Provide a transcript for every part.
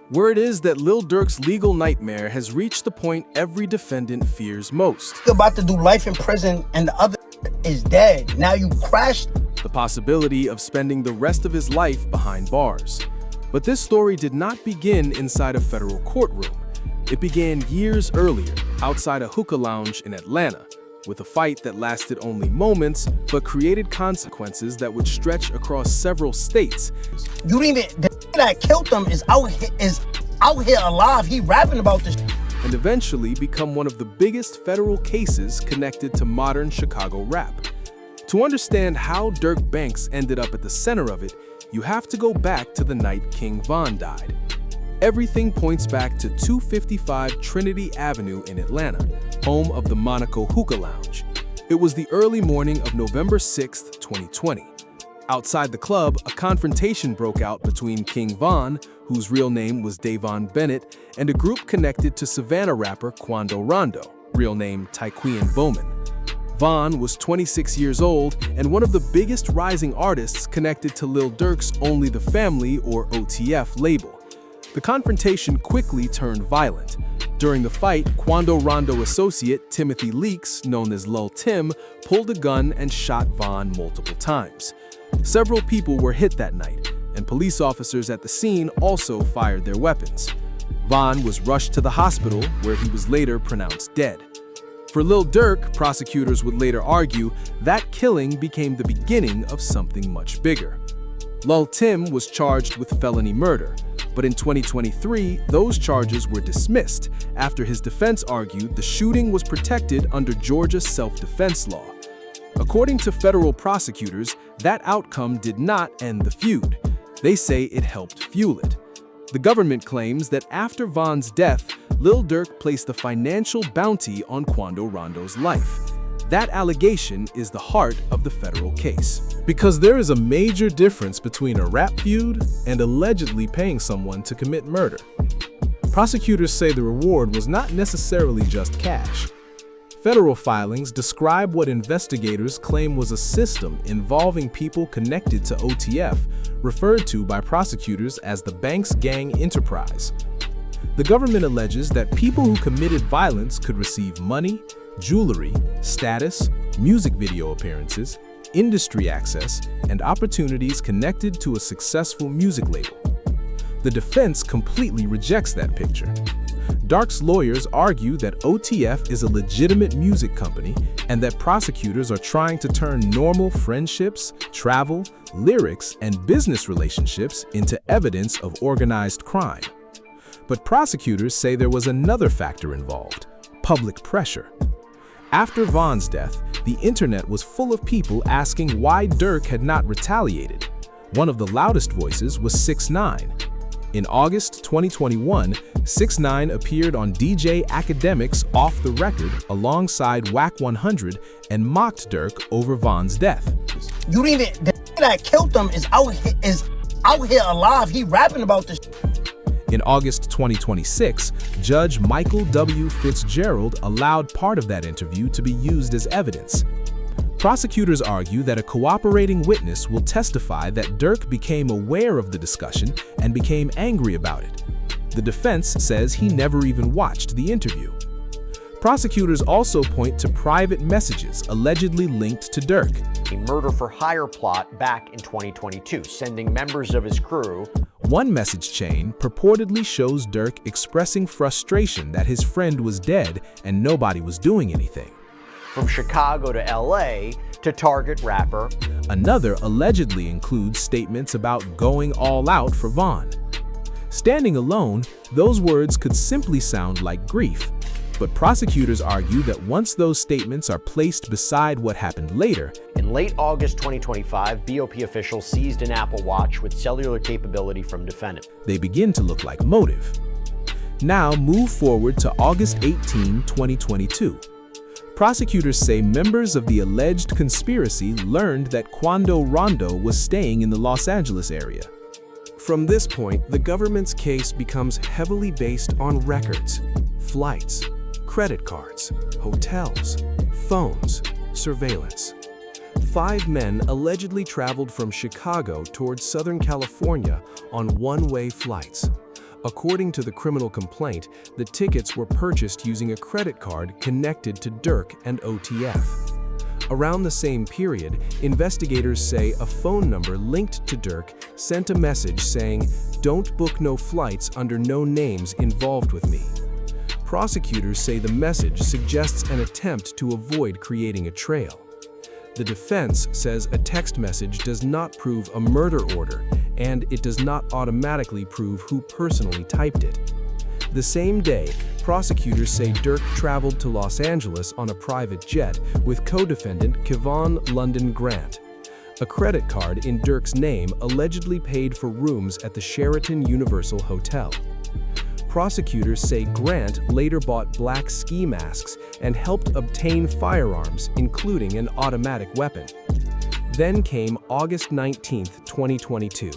Word is that Lil Durk's legal nightmare has reached the point every defendant fears most. You're about to do life in prison and the other is dead. Now you crashed. The possibility of spending the rest of his life behind bars. But this story did not begin inside a federal courtroom. It began years earlier, outside a hookah lounge in Atlanta, with a fight that lasted only moments but created consequences that would stretch across several states. You didn't even, the that killed him is out here alive. He rapping about this. And eventually become one of the biggest federal cases connected to modern Chicago rap. To understand how Durk Banks ended up at the center of it, you have to go back to the night King Von died. Everything points back to 255 Trinity Avenue in Atlanta, home of the Monaco Hookah Lounge. It was the early morning of November 6, 2020. Outside the club, a confrontation broke out between King Von, whose real name was Davon Bennett, and a group connected to Savannah rapper Quando Rondo, real name Tyquan Bowman. Von was 26 years old and one of the biggest rising artists connected to Lil Durk's Only the Family, or OTF, label. The confrontation quickly turned violent. During the fight, Quando Rondo associate Timothy Leaks, known as Lil Tim, pulled a gun and shot Von multiple times. Several people were hit that night, and police officers at the scene also fired their weapons. Von was rushed to the hospital, where he was later pronounced dead. For Lil Durk, prosecutors would later argue that killing became the beginning of something much bigger. Lil Tim was charged with felony murder, but in 2023, those charges were dismissed after his defense argued the shooting was protected under Georgia's self-defense law. According to federal prosecutors, that outcome did not end the feud. They say it helped fuel it. The government claims that after Von's death, Lil Durk placed a financial bounty on Quando Rondo's life. That allegation is the heart of the federal case. Because there is a major difference between a rap feud and allegedly paying someone to commit murder. Prosecutors say the reward was not necessarily just cash. Federal filings describe what investigators claim was a system involving people connected to OTF, referred to by prosecutors as the Banks Gang Enterprise. The government alleges that people who committed violence could receive money, jewelry, status, music video appearances, industry access, and opportunities connected to a successful music label. The defense completely rejects that picture. Dark's lawyers argue that OTF is a legitimate music company and that prosecutors are trying to turn normal friendships, travel, lyrics, and business relationships into evidence of organized crime. But prosecutors say there was another factor involved: public pressure. After Von's death, the internet was full of people asking why Durk had not retaliated. One of the loudest voices was 6ix9ine. In August 2021, 6ix9ine appeared on DJ Academic's Off the Record alongside Whack 100 and mocked Durk over Von's death. You didn't even, the that killed him is out here alive. He rapping about this. In August 2026, Judge Michael W. Fitzgerald allowed part of that interview to be used as evidence. Prosecutors argue that a cooperating witness will testify that Durk became aware of the discussion and became angry about it. The defense says he never even watched the interview. Prosecutors also point to private messages allegedly linked to Durk. A murder-for-hire plot back in 2022, sending members of his crew. One message chain purportedly shows Durk expressing frustration that his friend was dead and nobody was doing anything. From Chicago to LA to target rapper. Another allegedly includes statements about going all out for Von. Standing alone, those words could simply sound like grief. But prosecutors argue that once those statements are placed beside what happened later. In late August 2025, BOP officials seized an Apple Watch with cellular capability from defendant. They begin to look like motive. Now move forward to August 18, 2022. Prosecutors say members of the alleged conspiracy learned that Quando Rondo was staying in the Los Angeles area. From this point, the government's case becomes heavily based on records, flights, credit cards, hotels, phones, surveillance. 5 men allegedly traveled from Chicago towards Southern California on one-way flights. According to the criminal complaint, the tickets were purchased using a credit card connected to Durk and OTF. Around the same period, investigators say a phone number linked to Durk sent a message saying, "Don't book no flights under no names involved with me." Prosecutors say the message suggests an attempt to avoid creating a trail. The defense says a text message does not prove a murder order, and it does not automatically prove who personally typed it. The same day, prosecutors say Durk traveled to Los Angeles on a private jet with co-defendant Quando Rondo Grant. A credit card in Durk's name allegedly paid for rooms at the Sheraton Universal Hotel. Prosecutors say Grant later bought black ski masks and helped obtain firearms, including an automatic weapon. Then came August 19, 2022.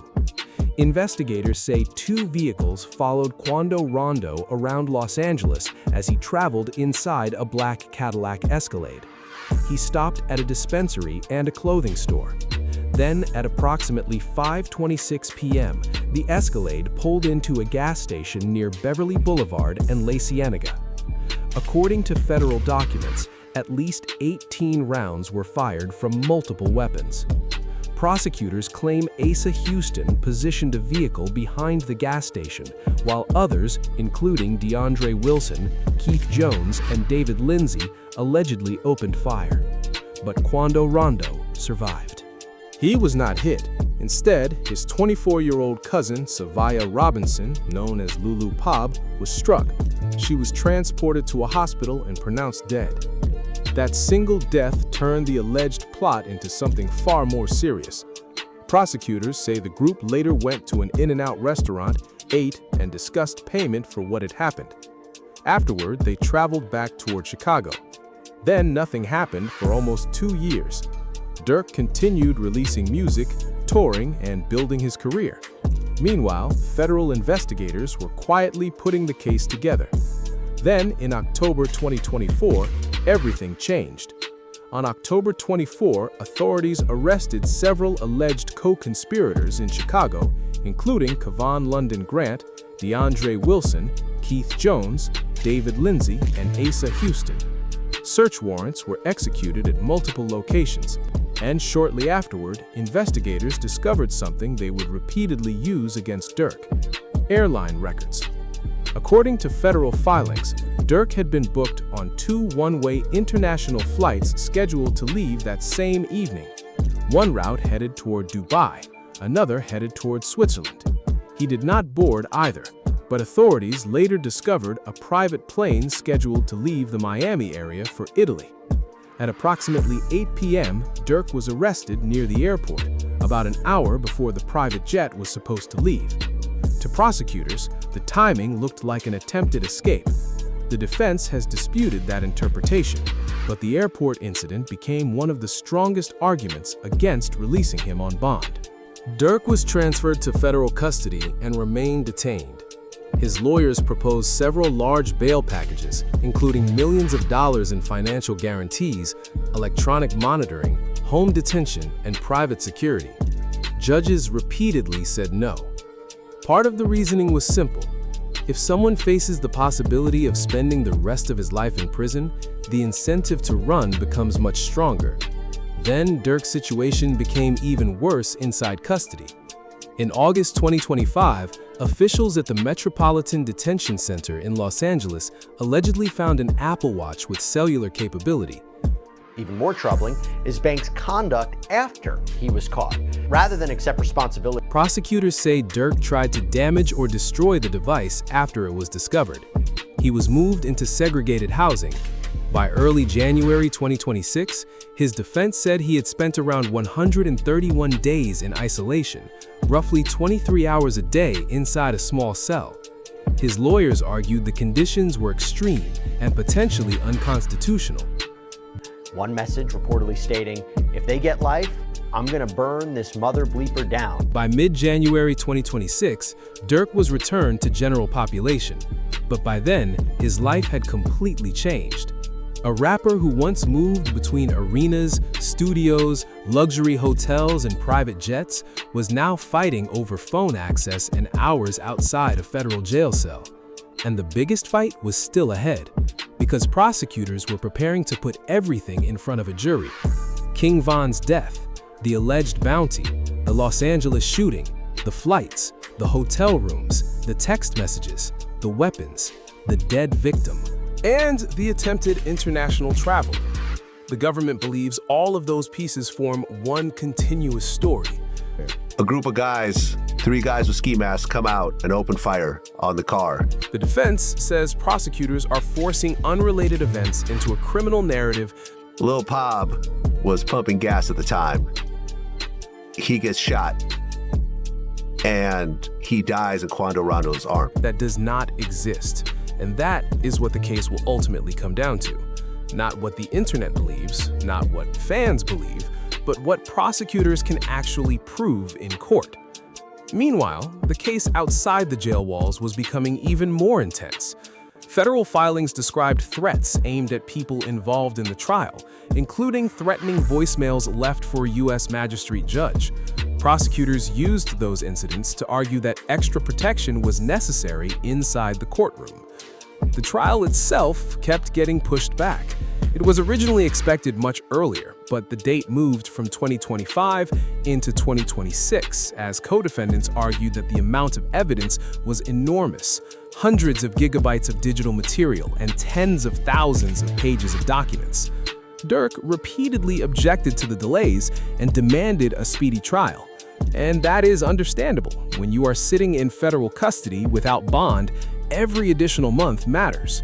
Investigators say 2 vehicles followed Quando Rondo around Los Angeles as he traveled inside a black Cadillac Escalade. He stopped at a dispensary and a clothing store. Then, at approximately 5:26 p.m., the Escalade pulled into a gas station near Beverly Boulevard and La Cienega. According to federal documents, at least 18 rounds were fired from multiple weapons. Prosecutors claim Asa Houston positioned a vehicle behind the gas station, while others, including DeAndre Wilson, Keith Jones, and David Lindsay, allegedly opened fire. But Quando Rondo survived. He was not hit. Instead, his 24-year-old cousin, Savia Robinson, known as Lulu Pab, was struck. She was transported to a hospital and pronounced dead. That single death turned the alleged plot into something far more serious. Prosecutors say the group later went to an In-N-Out restaurant, ate, and discussed payment for what had happened. Afterward, they traveled back toward Chicago. Then nothing happened for almost 2 years. Durk continued releasing music, touring, and building his career. Meanwhile, federal investigators were quietly putting the case together. Then, in October 2024, everything changed. On October 24, authorities arrested several alleged co-conspirators in Chicago, including Quando Rondo Grant, DeAndre Wilson, Keith Jones, David Lindsay, and Asa Houston. Search warrants were executed at multiple locations, and shortly afterward, investigators discovered something they would repeatedly use against Durk: airline records. According to federal filings, Durk had been booked on 2 one-way international flights scheduled to leave that same evening. One route headed toward Dubai, another headed toward Switzerland. He did not board either, but authorities later discovered a private plane scheduled to leave the Miami area for Italy. At approximately 8 p.m., Durk was arrested near the airport, about an hour before the private jet was supposed to leave. To prosecutors, the timing looked like an attempted escape. The defense has disputed that interpretation, but the airport incident became one of the strongest arguments against releasing him on bond. Durk was transferred to federal custody and remained detained. His lawyers proposed several large bail packages, including millions of dollars in financial guarantees, electronic monitoring, home detention, and private security. Judges repeatedly said no. Part of the reasoning was simple. If someone faces the possibility of spending the rest of his life in prison, the incentive to run becomes much stronger. Then Durk's situation became even worse inside custody. In August 2025, officials at the Metropolitan Detention Center in Los Angeles allegedly found an Apple Watch with cellular capability. Even more troubling is Banks' conduct after he was caught. Rather than accept responsibility, prosecutors say Durk tried to damage or destroy the device after it was discovered. He was moved into segregated housing. By early January 2026, his defense said he had spent around 131 days in isolation, roughly 23 hours a day inside a small cell. His lawyers argued the conditions were extreme and potentially unconstitutional. one message reportedly stating, "If they get life, I'm gonna burn this mother bleeper down." By mid-January 2026, Durk was returned to general population, but by then, his life had completely changed. A rapper who once moved between arenas, studios, luxury hotels, and private jets was now fighting over phone access and hours outside a federal jail cell. And the biggest fight was still ahead, because prosecutors were preparing to put everything in front of a jury. King Von's death, the alleged bounty, the Los Angeles shooting, the flights, the hotel rooms, the text messages, the weapons, the dead victim, and the attempted international travel. The government believes all of those pieces form one continuous story. A group of guys, 3 guys with ski masks, come out and open fire on the car. The defense says prosecutors are forcing unrelated events into a criminal narrative. Lil Pob was pumping gas at the time. He gets shot, and he dies in Quando Rondo's arm. That does not exist. And that is what the case will ultimately come down to. Not what the internet believes, not what fans believe, but what prosecutors can actually prove in court. Meanwhile, the case outside the jail walls was becoming even more intense. Federal filings described threats aimed at people involved in the trial, including threatening voicemails left for a U.S. magistrate judge. Prosecutors used those incidents to argue that extra protection was necessary inside the courtroom. The trial itself kept getting pushed back. It was originally expected much earlier, but the date moved from 2025 into 2026 as co-defendants argued that the amount of evidence was enormous. Hundreds of gigabytes of digital material and tens of thousands of pages of documents. Durk repeatedly objected to the delays and demanded a speedy trial. And that is understandable. When you are sitting in federal custody without bond, every additional month matters.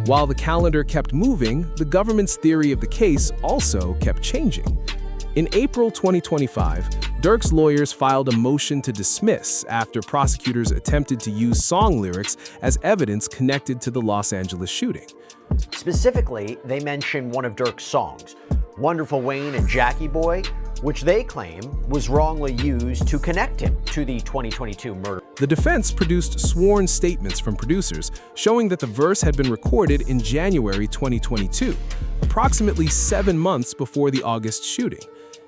While the calendar kept moving, the government's theory of the case also kept changing. In April 2025, Durk's lawyers filed a motion to dismiss after prosecutors attempted to use song lyrics as evidence connected to the Los Angeles shooting. Specifically, they mention one of Durk's songs, Wonderful Wayne and Jackie Boy, which they claim was wrongly used to connect him to the 2022 murder. The defense produced sworn statements from producers showing that the verse had been recorded in January 2022, approximately 7 months before the August shooting.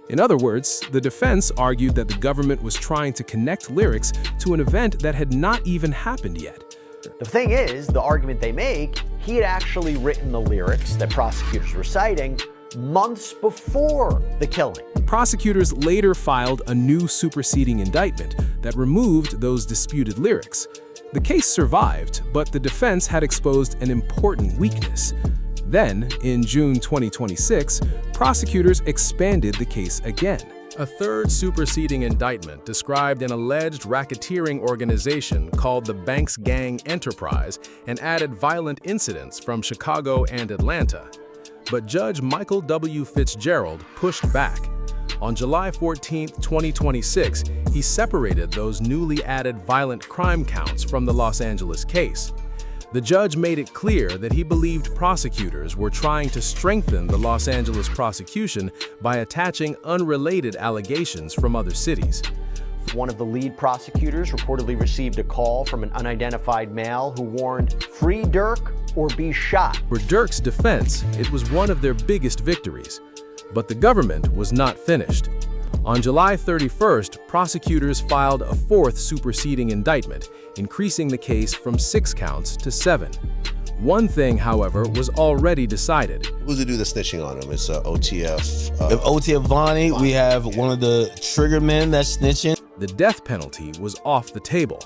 In other words, the defense argued that the government was trying to connect lyrics to an event that had not even happened yet. The thing is, the argument they make, he had actually written the lyrics that prosecutors were citing months before the killing. Prosecutors later filed a new superseding indictment that removed those disputed lyrics. The case survived, but the defense had exposed an important weakness. Then, in June 2026, prosecutors expanded the case again. A third superseding indictment described an alleged racketeering organization called the Banks Gang Enterprise and added violent incidents from Chicago and Atlanta. But Judge Michael W. Fitzgerald pushed back. On July 14, 2026, he separated those newly added violent crime counts from the Los Angeles case. The judge made it clear that he believed prosecutors were trying to strengthen the Los Angeles prosecution by attaching unrelated allegations from other cities. One of the lead prosecutors reportedly received a call from an unidentified male who warned, "Free Durk or be shot." For Durk's defense, it was one of their biggest victories. But the government was not finished. On July 31st, prosecutors filed a fourth superseding indictment, increasing the case from 6 counts to 7. One thing, however, was already decided. Who's to do the snitching on him? It's OTF. If OTF Vonnie, we have one of the trigger men that's snitching. The death penalty was off the table,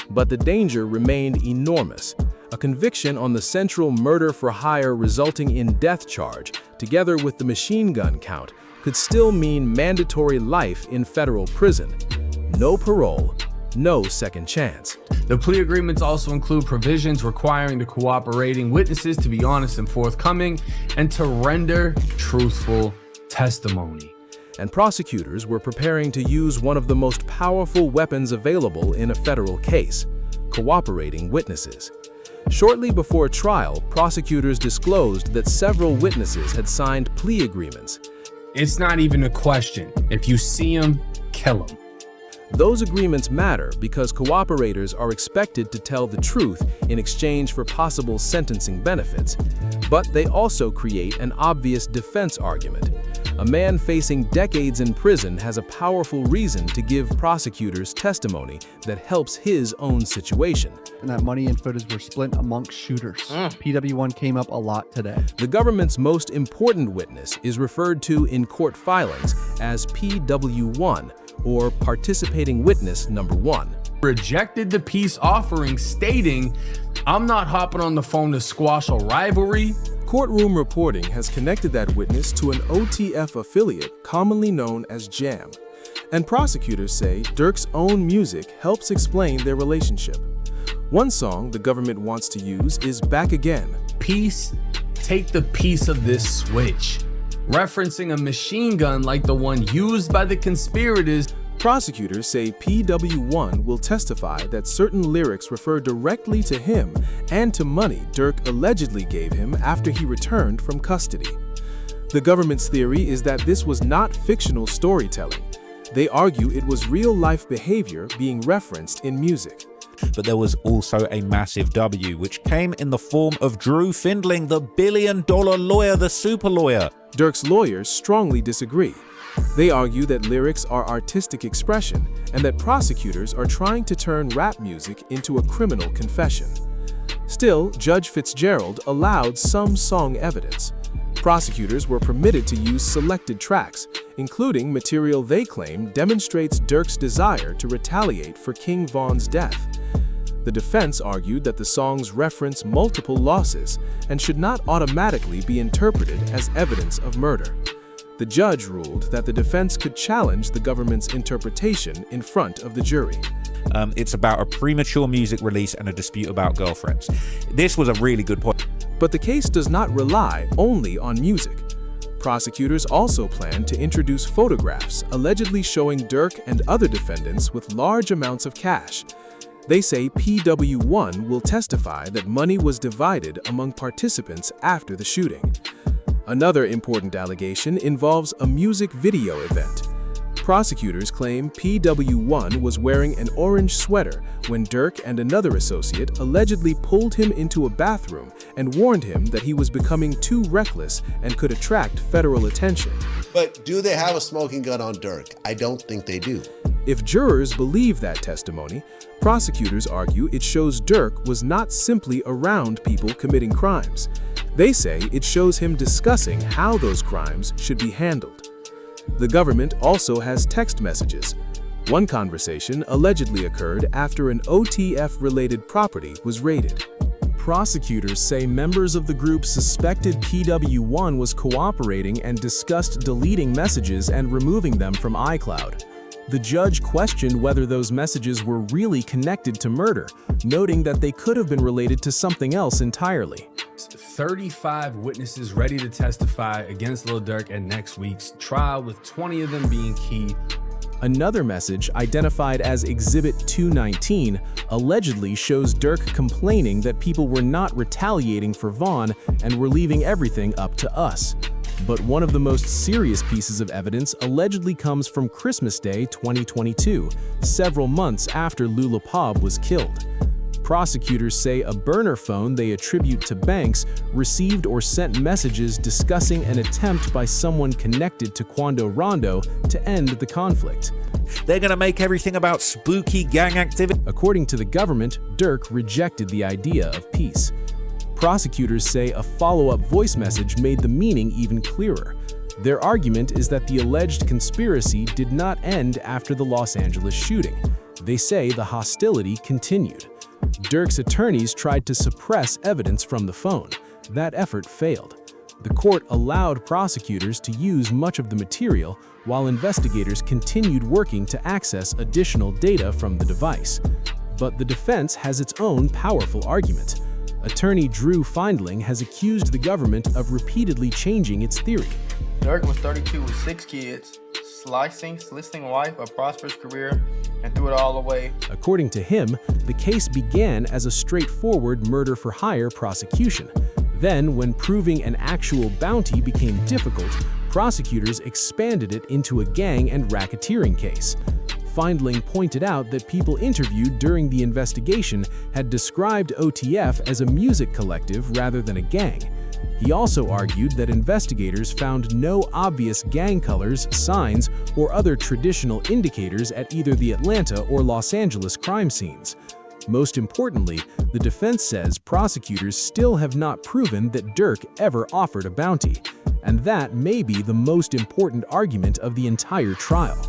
but the danger remained enormous. A conviction on the central murder for hire resulting in death charge, together with the machine gun count, could still mean mandatory life in federal prison. No parole, no second chance. The plea agreements also include provisions requiring the cooperating witnesses to be honest and forthcoming and to render truthful testimony. And prosecutors were preparing to use one of the most powerful weapons available in a federal case: cooperating witnesses. Shortly before trial, prosecutors disclosed that several witnesses had signed plea agreements. It's not even a question. If you see him, kill him. Those agreements matter because cooperators are expected to tell the truth in exchange for possible sentencing benefits, but they also create an obvious defense argument. A man facing decades in prison has a powerful reason to give prosecutors testimony that helps his own situation. And that money and footage were split amongst shooters. PW1 came up a lot today. The government's most important witness is referred to in court filings as PW1, or participating witness number 1. Rejected the peace offering, stating, "I'm not hopping on the phone to squash a rivalry." Courtroom reporting has connected that witness to an OTF affiliate commonly known as Jam, and prosecutors say Durk's own music helps explain their relationship. One song the government wants to use is Back Again. Peace, take the piece of this switch, referencing a machine gun like the one used by the conspirators. Prosecutors say PW1 will testify that certain lyrics refer directly to him and to money Durk allegedly gave him after he returned from custody. The government's theory is that this was not fictional storytelling. They argue it was real-life behavior being referenced in music. But there was also a massive W, which came in the form of Drew Findling, the billion-dollar lawyer, the super lawyer. Durk's lawyers strongly disagree. They argue that lyrics are artistic expression and that prosecutors are trying to turn rap music into a criminal confession. Still, Judge Fitzgerald allowed some song evidence. Prosecutors were permitted to use selected tracks, including material they claim demonstrates Durk's desire to retaliate for King Von's death. The defense argued that the songs reference multiple losses and should not automatically be interpreted as evidence of murder. The judge ruled that the defense could challenge the government's interpretation in front of the jury. It's about a premature music release and a dispute about girlfriends. This was a really good point. But the case does not rely only on music. Prosecutors also plan to introduce photographs allegedly showing Durk and other defendants with large amounts of cash. They say PW1 will testify that money was divided among participants after the shooting. Another important allegation involves a music video event. Prosecutors claim PW1 was wearing an orange sweater when Durk and another associate allegedly pulled him into a bathroom and warned him that he was becoming too reckless and could attract federal attention. But do they have a smoking gun on Durk? I don't think they do. If jurors believe that testimony, prosecutors argue it shows Durk was not simply around people committing crimes. They say it shows him discussing how those crimes should be handled. The government also has text messages. One conversation allegedly occurred after an OTF-related property was raided. Prosecutors say members of the group suspected PW1 was cooperating and discussed deleting messages and removing them from iCloud. The judge questioned whether those messages were really connected to murder, noting that they could have been related to something else entirely. 35 witnesses ready to testify against Lil Durk at next week's trial, with 20 of them being key. Another message, identified as Exhibit 219, allegedly shows Durk complaining that people were not retaliating for Von and were leaving everything up to us. But one of the most serious pieces of evidence allegedly comes from Christmas Day 2022, several months after Lula Pab was killed. Prosecutors say a burner phone they attribute to Banks received or sent messages discussing an attempt by someone connected to Quando Rondo to end the conflict. They're gonna make everything about spooky gang activity. According to the government, Durk rejected the idea of peace. Prosecutors say a follow-up voice message made the meaning even clearer. Their argument is that the alleged conspiracy did not end after the Los Angeles shooting. They say the hostility continued. Durk's attorneys tried to suppress evidence from the phone. That effort failed. The court allowed prosecutors to use much of the material while investigators continued working to access additional data from the device. But the defense has its own powerful argument. Attorney Drew Findling has accused the government of repeatedly changing its theory. Durk was 32 with 6 kids, soliciting wife, a prosperous career, and threw it all away. According to him, the case began as a straightforward murder-for-hire prosecution. Then, when proving an actual bounty became difficult, prosecutors expanded it into a gang and racketeering case. Findling pointed out that people interviewed during the investigation had described OTF as a music collective rather than a gang. He also argued that investigators found no obvious gang colors, signs, or other traditional indicators at either the Atlanta or Los Angeles crime scenes. Most importantly, the defense says prosecutors still have not proven that Durk ever offered a bounty, and that may be the most important argument of the entire trial.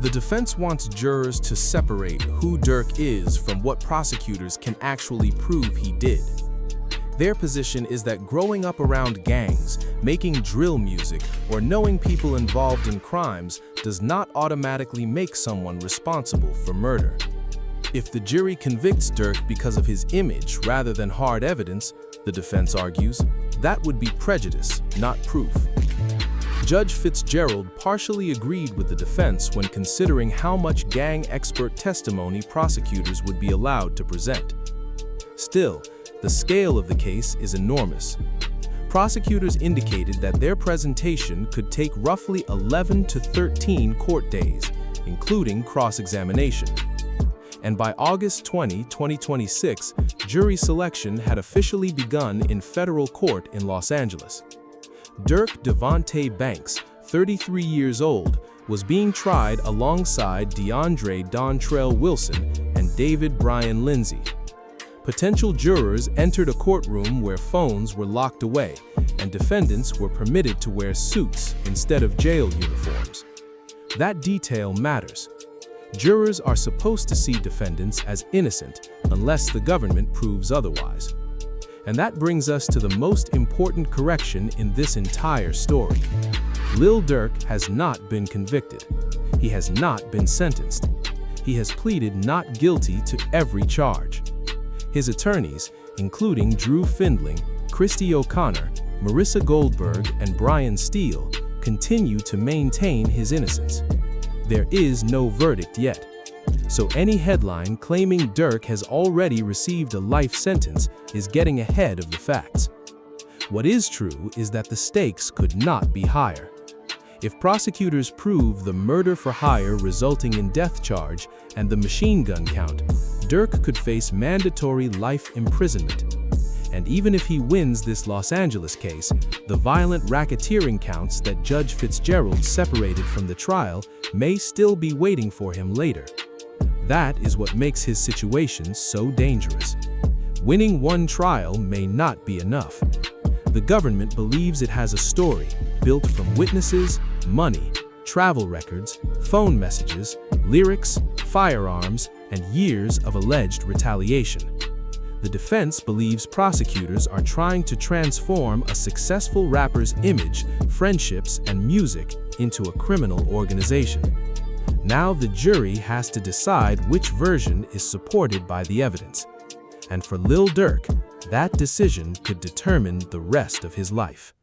The defense wants jurors to separate who Durk is from what prosecutors can actually prove he did. Their position is that growing up around gangs, making drill music, or knowing people involved in crimes does not automatically make someone responsible for murder. If the jury convicts Durk because of his image rather than hard evidence, the defense argues, that would be prejudice, not proof. Judge Fitzgerald partially agreed with the defense when considering how much gang expert testimony prosecutors would be allowed to present. Still, the scale of the case is enormous. Prosecutors indicated that their presentation could take roughly 11 to 13 court days, including cross-examination. And by August 20, 2026, jury selection had officially begun in federal court in Los Angeles. Durk Devontae Banks, 33 years old, was being tried alongside DeAndre Dontrell Wilson and David Brian Lindsay. Potential jurors entered a courtroom where phones were locked away, and defendants were permitted to wear suits instead of jail uniforms. That detail matters. Jurors are supposed to see defendants as innocent unless the government proves otherwise. And that brings us to the most important correction in this entire story. Lil Durk has not been convicted. He has not been sentenced. He has pleaded not guilty to every charge. His attorneys, including Drew Findling, Christy O'Connor, Marissa Goldberg, and Brian Steele, continue to maintain his innocence. There is no verdict yet, so any headline claiming Durk has already received a life sentence is getting ahead of the facts. What is true is that the stakes could not be higher. If prosecutors prove the murder for hire resulting in death charge and the machine gun count, Durk could face mandatory life imprisonment. And even if he wins this Los Angeles case, the violent racketeering counts that Judge Fitzgerald separated from the trial may still be waiting for him later. That is what makes his situation so dangerous. Winning one trial may not be enough. The government believes it has a story built from witnesses, money, travel records, phone messages, lyrics, firearms, and years of alleged retaliation. The defense believes prosecutors are trying to transform a successful rapper's image, friendships, and music into a criminal organization. Now the jury has to decide which version is supported by the evidence. And for Lil Durk, that decision could determine the rest of his life.